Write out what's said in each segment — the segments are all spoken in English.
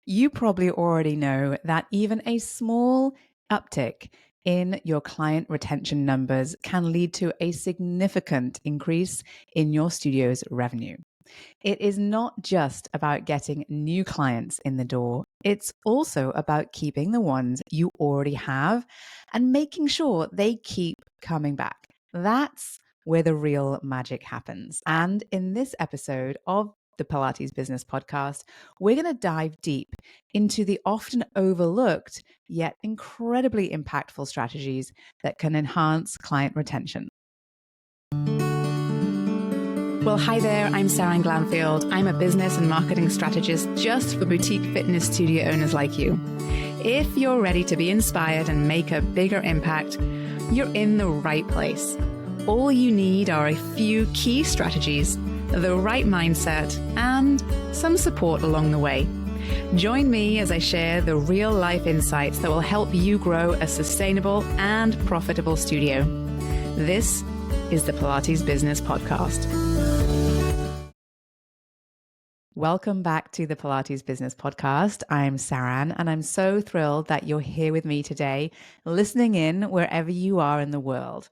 You probably already know that even a small uptick in your client retention numbers can lead to a significant increase in your studio's revenue. It is not just about getting new clients in the door, it's also about keeping the ones you already have and making sure they keep coming back. That's where the real magic happens. And in this episode of the Pilates Business Podcast, we're going to dive deep into the often overlooked yet incredibly impactful strategies that can enhance client retention. Well, hi there, I'm Seran Glanfield. I'm a business and marketing strategist just for boutique fitness studio owners like you. If you're ready to be inspired and make a bigger impact, you're in the right place. All you need are a few key strategies, the right mindset, and some support along the way. Join me as I share the real-life insights that will help you grow a sustainable and profitable studio. This is the Pilates Business Podcast. Welcome back to the Pilates Business Podcast. I'm Seran, and I'm so thrilled that you're here with me today, listening in wherever you are in the world.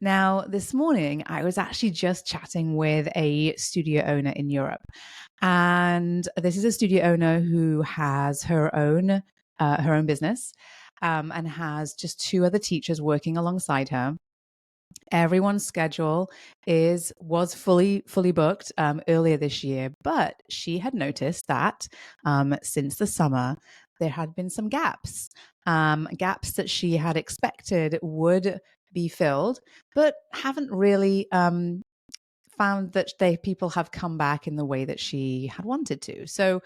Now, this morning, I was actually just chatting with a studio owner in Europe. And this is a studio owner who has her own business and has just two other teachers working alongside her. Everyone's schedule was fully booked earlier this year, but she had noticed that since the summer, there had been some gaps that she had expected would be filled, but haven't really found that people have come back in the way that she had wanted to. So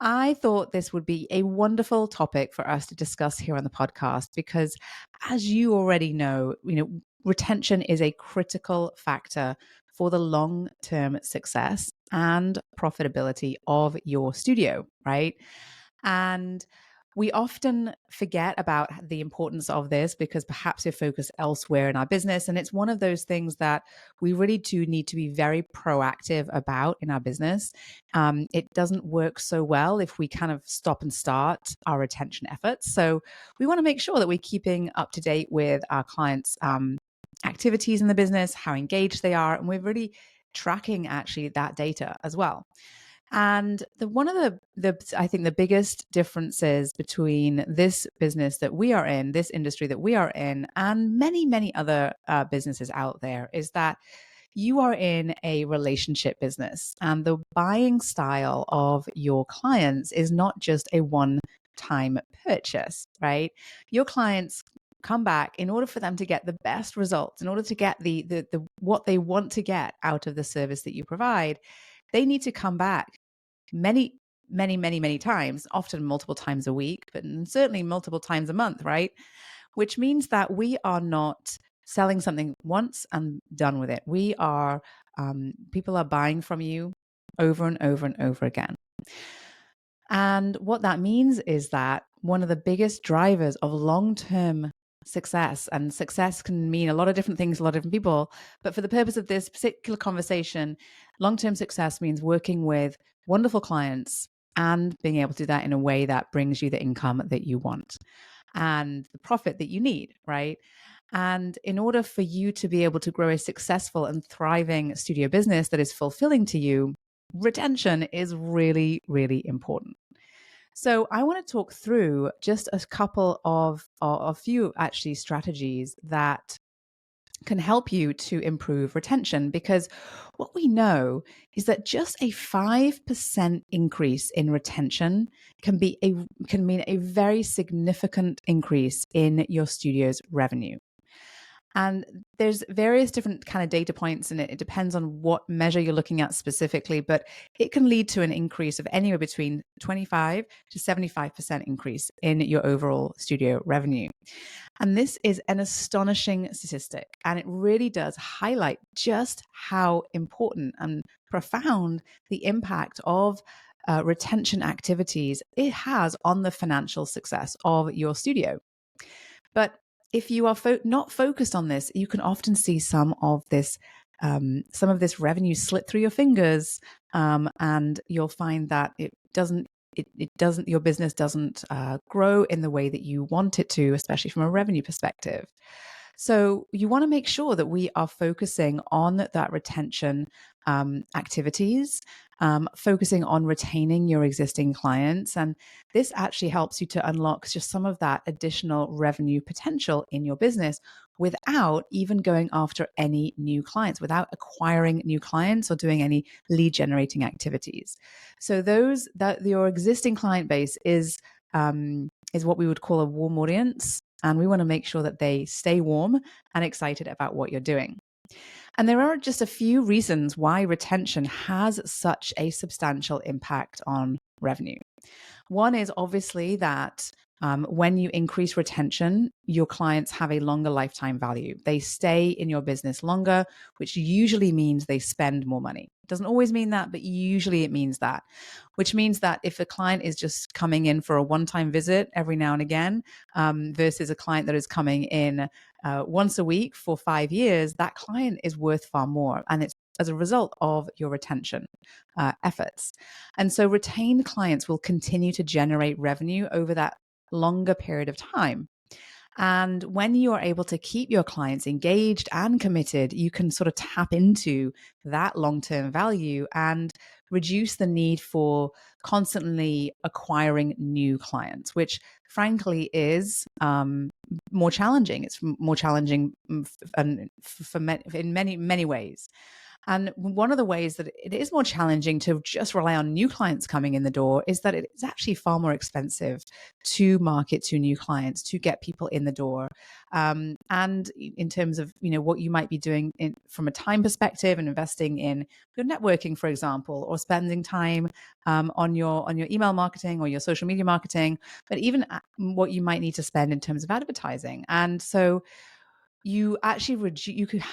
I thought this would be a wonderful topic for us to discuss here on the podcast, because as you already know, retention is a critical factor for the long-term success and profitability of your studio, right? And we often forget about the importance of this because perhaps we're focused elsewhere in our business. And it's one of those things that we really do need to be very proactive about in our business. It doesn't work so well if we kind of stop and start our retention efforts. So we want to make sure that we're keeping up to date with our clients' activities in the business, how engaged they are, and we're really tracking actually that data as well. And one of I think the biggest differences between this business that we are in, this industry that we are in, and many, many other businesses out there is that you are in a relationship business, and the buying style of your clients is not just a one-time purchase, right? Your clients come back in order for them to get the best results, in order to get the what they want to get out of the service that you provide. They need to come back many times, often multiple times a week, but certainly multiple times a month, right? Which means that we are not selling something once and done with it. We are, people are buying from you over and over and over again. And what that means is that one of the biggest drivers of long-term success, and success can mean a lot of different things, a lot of different people, but for the purpose of this particular conversation, long-term success means working with wonderful clients and being able to do that in a way that brings you the income that you want and the profit that you need, right? And in order for you to be able to grow a successful and thriving studio business that is fulfilling to you, retention is really, really important. So I want to talk through just a couple of a few actually strategies that can help you to improve retention, because what we know is that just a 5% increase in retention can mean a very significant increase in your studio's revenue. And there's various different kind of data points, and it depends on what measure you're looking at specifically, but it can lead to an increase of anywhere between 25 to 75% increase in your overall studio revenue. And this is an astonishing statistic, and it really does highlight just how important and profound the impact of retention activities it has on the financial success of your studio. But if you are not focused on this, you can often see some of this revenue slip through your fingers, and you'll find that it doesn't it doesn't, your business doesn't grow in the way that you want it to, especially from a revenue perspective. So you want to make sure that we are focusing on that retention activities, focusing on retaining your existing clients. And this actually helps you to unlock just some of that additional revenue potential in your business without even going after any new clients, without acquiring new clients or doing any lead generating activities. So those that your existing client base is what we would call a warm audience. And we want to make sure that they stay warm and excited about what you're doing. And there are just a few reasons why retention has such a substantial impact on revenue. One is obviously that when you increase retention, your clients have a longer lifetime value. They stay in your business longer, which usually means they spend more money. It doesn't always mean that, but usually it means that, which means that if a client is just coming in for a one-time visit every now and again, versus a client that is coming in once a week for 5 years, that client is worth far more. And it's as a result of your retention efforts. And so retained clients will continue to generate revenue over that longer period of time. And when you are able to keep your clients engaged and committed, you can sort of tap into that long-term value and reduce the need for constantly acquiring new clients, which frankly is more challenging. It's more challenging in many ways. And one of the ways that it is more challenging to just rely on new clients coming in the door is that it is actually far more expensive to market to new clients, to get people in the door. And in terms of, what you might be doing from a time perspective and investing in your networking, for example, or spending time on your email marketing or your social media marketing, but even what you might need to spend in terms of advertising. And so you actually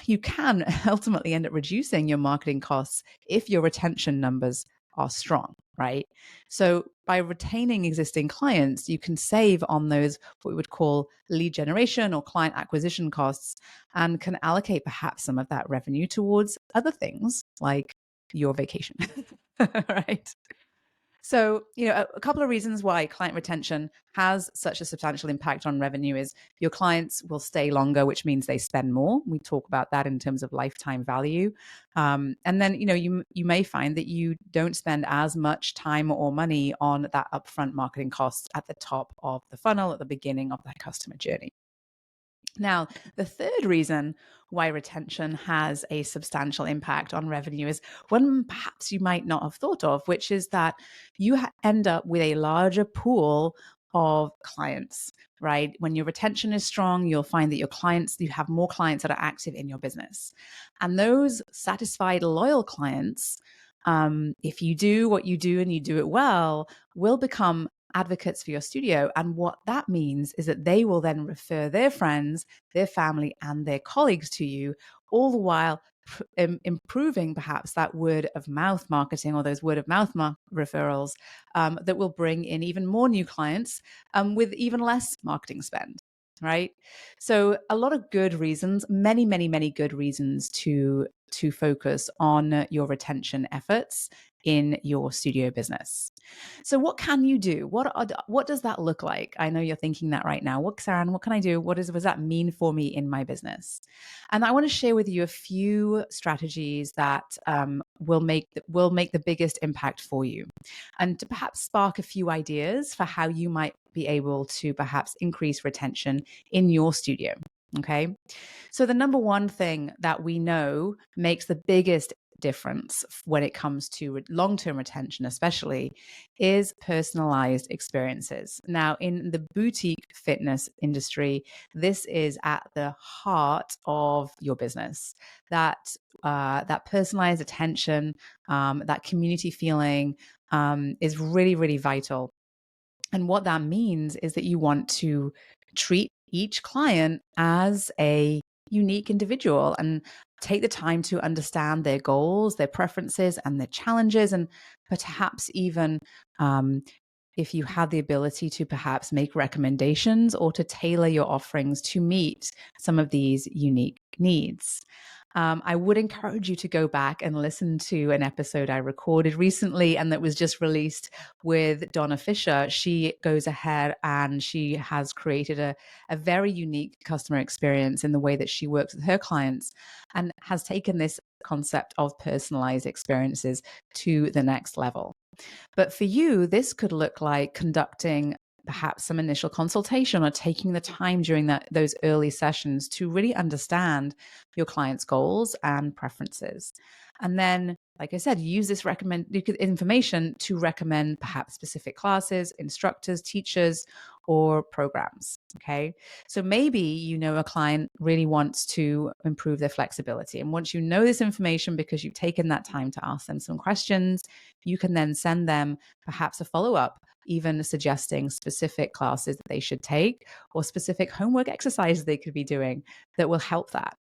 you can ultimately end up reducing your marketing costs if your retention numbers are strong, right? So by retaining existing clients, you can save on those what we would call lead generation or client acquisition costs, and can allocate perhaps some of that revenue towards other things like your vacation. Right? So, a couple of reasons why client retention has such a substantial impact on revenue is your clients will stay longer, which means they spend more. We talk about that in terms of lifetime value. And then, you may find that you don't spend as much time or money on that upfront marketing cost at the top of the funnel, at the beginning of that customer journey. Now, the third reason why retention has a substantial impact on revenue is one perhaps you might not have thought of, which is that you end up with a larger pool of clients, right? When your retention is strong, you'll find that you have more clients that are active in your business. And those satisfied, loyal clients, if you do what you do and you do it well, will become advocates for your studio. And what that means is that they will then refer their friends, their family, and their colleagues to you, all the while improving perhaps that word of mouth marketing or those word of mouth referrals that will bring in even more new clients with even less marketing spend. Right. So a lot of good reasons, many good reasons to focus on your retention efforts in your studio business. So what can you do? What does that look like? I know you're thinking that right now. Saran, what can I do? What does that mean for me in my business? And I want to share with you a few strategies that will make the biggest impact for you, and to perhaps spark a few ideas for how you might be able to perhaps increase retention in your studio. Okay. So the number one thing that we know makes the biggest difference when it comes to long-term retention, especially, is personalized experiences. Now, in the boutique fitness industry, this is at the heart of your business. That personalized attention, that community feeling, is really vital. And what that means is that you want to treat each client as a unique individual and take the time to understand their goals, their preferences, and their challenges, and perhaps even if you have the ability to perhaps make recommendations or to tailor your offerings to meet some of these unique needs. I would encourage you to go back and listen to an episode I recorded recently and that was just released with Donna Fisher. She goes ahead and she has created a very unique customer experience in the way that she works with her clients and has taken this concept of personalized experiences to the next level. But for you, this could look like conducting perhaps some initial consultation or taking the time during those early sessions to really understand your client's goals and preferences. And then, like I said, use this information to recommend perhaps specific classes, instructors, teachers, or programs. Okay. So maybe you know a client really wants to improve their flexibility. And once you know this information because you've taken that time to ask them some questions, you can then send them perhaps a follow-up, even suggesting specific classes that they should take or specific homework exercises they could be doing that will help that.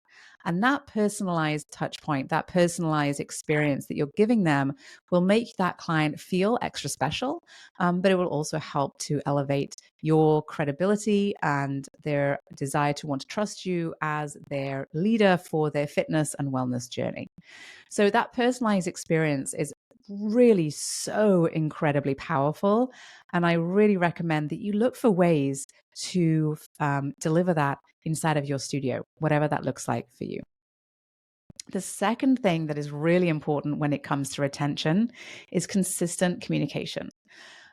And that personalized touch point, that personalized experience that you're giving them will make that client feel extra special, but it will also help to elevate your credibility and their desire to want to trust you as their leader for their fitness and wellness journey. So that personalized experience is really so incredibly powerful. And I really recommend that you look for ways to deliver that inside of your studio, whatever that looks like for you. The second thing that is really important when it comes to retention is consistent communication.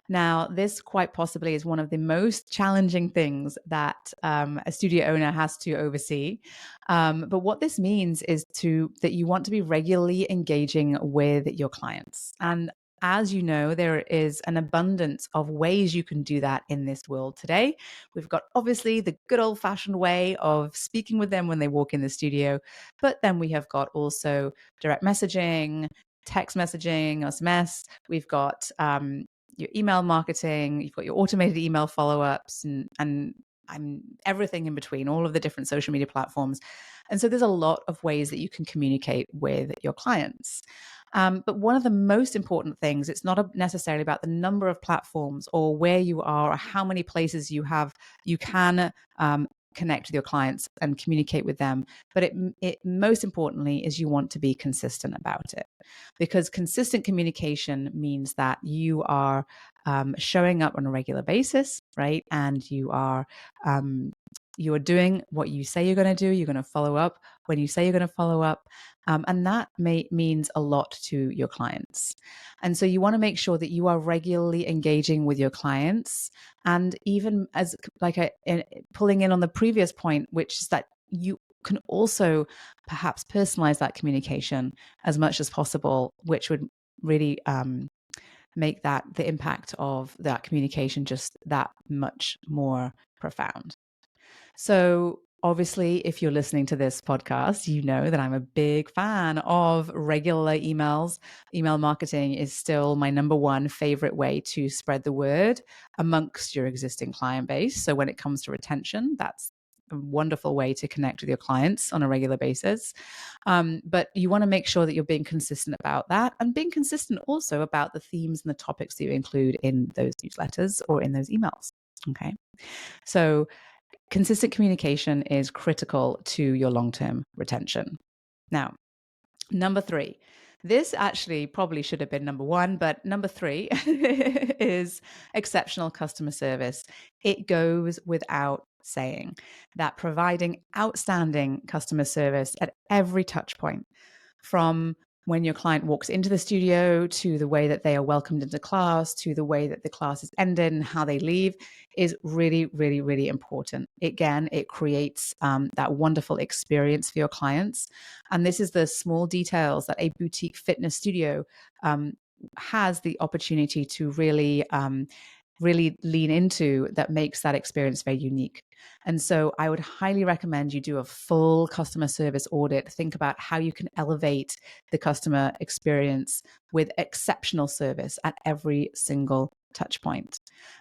Now, this quite possibly is one of the most challenging things that a studio owner has to oversee. But what this means is that you want to be regularly engaging with your clients. And as you know, there is an abundance of ways you can do that in this world today. We've got obviously the good old fashioned way of speaking with them when they walk in the studio, but then we have got also direct messaging, text messaging, SMS. We've got your email marketing, you've got your automated email follow-ups and everything in between, all of the different social media platforms. And so there's a lot of ways that you can communicate with your clients. But one of the most important things, it's not necessarily about the number of platforms or where you are or how many places you can connect with your clients and communicate with them. But it most importantly is you want to be consistent about it, because consistent communication means that you are showing up on a regular basis, right? And you are doing what you say you're going to do. You're going to follow up when you say you're going to follow up. And that means a lot to your clients. And so you want to make sure that you are regularly engaging with your clients. And even as pulling in on the previous point, which is that you can also perhaps personalize that communication as much as possible, which would really make the impact of that communication just that much more profound. So obviously, if you're listening to this podcast, you know that I'm a big fan of regular emails. Email marketing is still my number one favorite way to spread the word amongst your existing client base. So when it comes to retention, that's a wonderful way to connect with your clients on a regular basis. But you want to make sure that you're being consistent about that and being consistent also about the themes and the topics that you include in those newsletters or in those emails. Okay. So consistent communication is critical to your long-term retention. Now, number 3. This actually probably should have been number 1, but number 3 is exceptional customer service. It goes without saying that providing outstanding customer service at every touch point, from when your client walks into the studio to the way that they are welcomed into class, to the way that the class is ended and how they leave, is really, really, really important. Again, it creates that wonderful experience for your clients. And this is the small details that a boutique fitness studio has the opportunity to really lean into, that makes that experience very unique. And so I would highly recommend you do a full customer service audit. Think about how you can elevate the customer experience with exceptional service at every single touch point.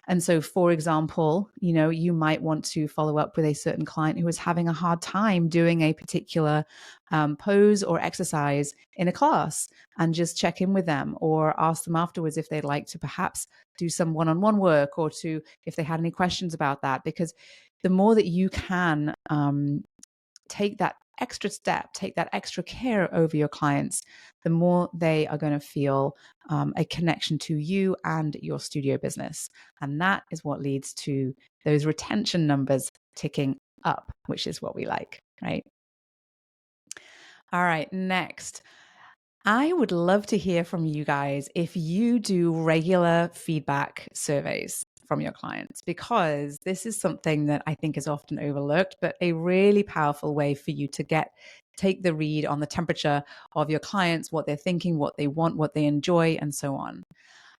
And so, for example, you might want to follow up with a certain client who is having a hard time doing a particular pose or exercise in a class, and just check in with them or ask them afterwards if they'd like to perhaps do some one-on-one work, or if they had any questions about that. Because the more that you can take that extra step, take that extra care over your clients, the more they are going to feel a connection to you and your studio business. And that is what leads to those retention numbers ticking up, which is what we like, right? All right, next. I would love to hear from you guys if you do regular feedback surveys from your clients, because this is something that I think is often overlooked, but a really powerful way for you to take the read on the temperature of your clients, what they're thinking, what they want, what they enjoy, and so on.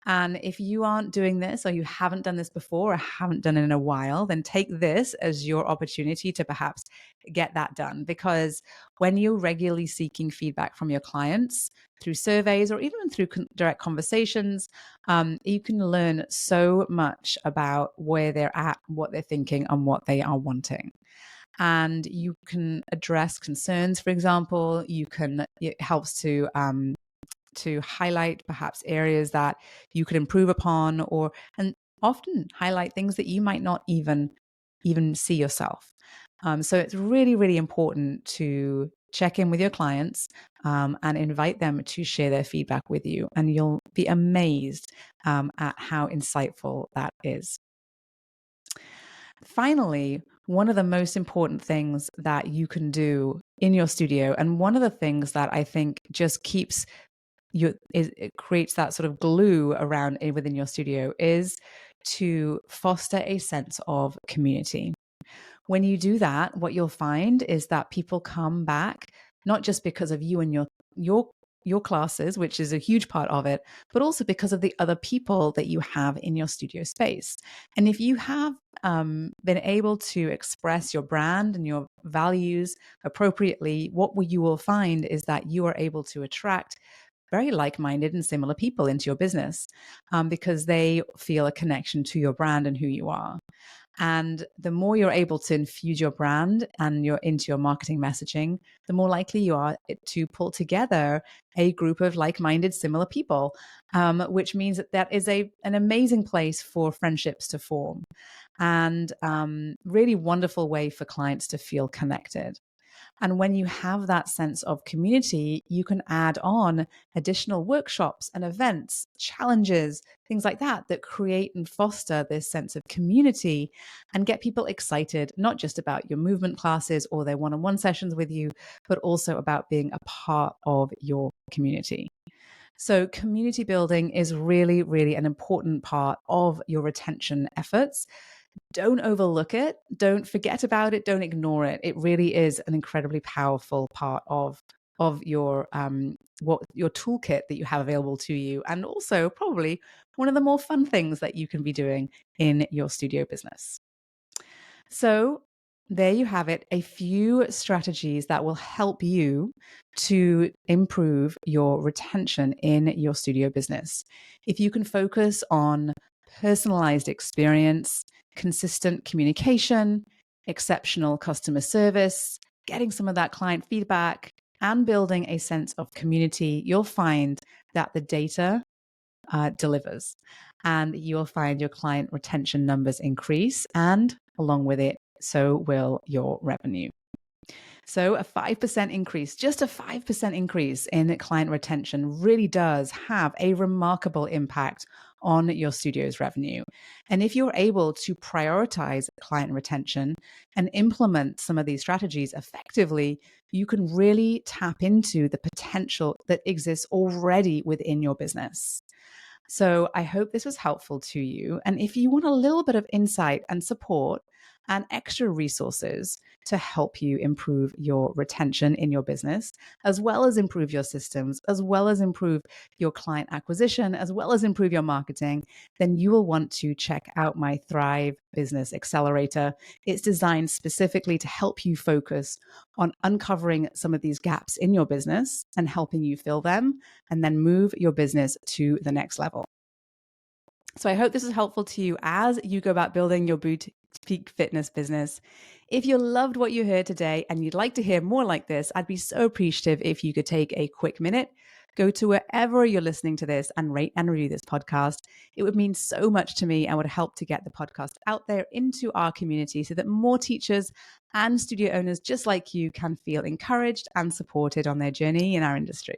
And if you aren't doing this, or you haven't done this before, or haven't done it in a while, then take this as your opportunity to perhaps get that done. Because when you're regularly seeking feedback from your clients through surveys or even through direct conversations, you can learn so much about where they're at, what they're thinking, and what they are wanting. And you can address concerns, for example. It helps to highlight perhaps areas that you could improve upon, and often highlight things that you might not even see yourself. So it's really, really important to check in with your clients and invite them to share their feedback with you. And you'll be amazed at how insightful that is. Finally, one of the most important things that you can do in your studio, and one of the things that I think just keeps it creates that sort of glue around within your studio, is to foster a sense of community. When you do that, what you'll find is that people come back not just because of you and your classes, which is a huge part of it, but also because of the other people that you have in your studio space. And if you have been able to express your brand and your values appropriately, what you will find is that you are able to attract very like-minded and similar people into your business because they feel a connection to your brand and who you are. And the more you're able to infuse your brand and into your marketing messaging, the more likely you are to pull together a group of like-minded, similar people, which means that is an amazing place for friendships to form, and really wonderful way for clients to feel connected. And when you have that sense of community, you can add on additional workshops and events, challenges, things like that, that create and foster this sense of community and get people excited, not just about your movement classes or their one-on-one sessions with you, but also about being a part of your community. So community building is really, really an important part of your retention efforts. Don't overlook it. Don't forget about it. Don't ignore it. It really is an incredibly powerful part of your your toolkit that you have available to you, and also probably one of the more fun things that you can be doing in your studio business. So there you have it, a few strategies that will help you to improve your retention in your studio business. If you can focus on personalized experience, consistent communication, exceptional customer service, getting some of that client feedback, and building a sense of community, you'll find that the data delivers, and you'll find your client retention numbers increase, and along with it, so will your revenue. So a 5% increase, just a 5% increase in client retention really does have a remarkable impact on your studio's revenue. And if you're able to prioritize client retention and implement some of these strategies effectively, you can really tap into the potential that exists already within your business. So I hope this was helpful to you. And if you want a little bit of insight and support and extra resources to help you improve your retention in your business, as well as improve your systems, as well as improve your client acquisition, as well as improve your marketing, then you will want to check out my Thrive Business Accelerator. It's designed specifically to help you focus on uncovering some of these gaps in your business and helping you fill them, and then move your business to the next level. So I hope this is helpful to you as you go about building your boutique fitness business. If you loved what you heard today and you'd like to hear more like this, I'd be so appreciative if you could take a quick minute go to wherever you're listening to this and rate and review this podcast. It would mean so much to me and would help to get the podcast out there into our community so that more teachers and studio owners just like you can feel encouraged and supported on their journey in our industry.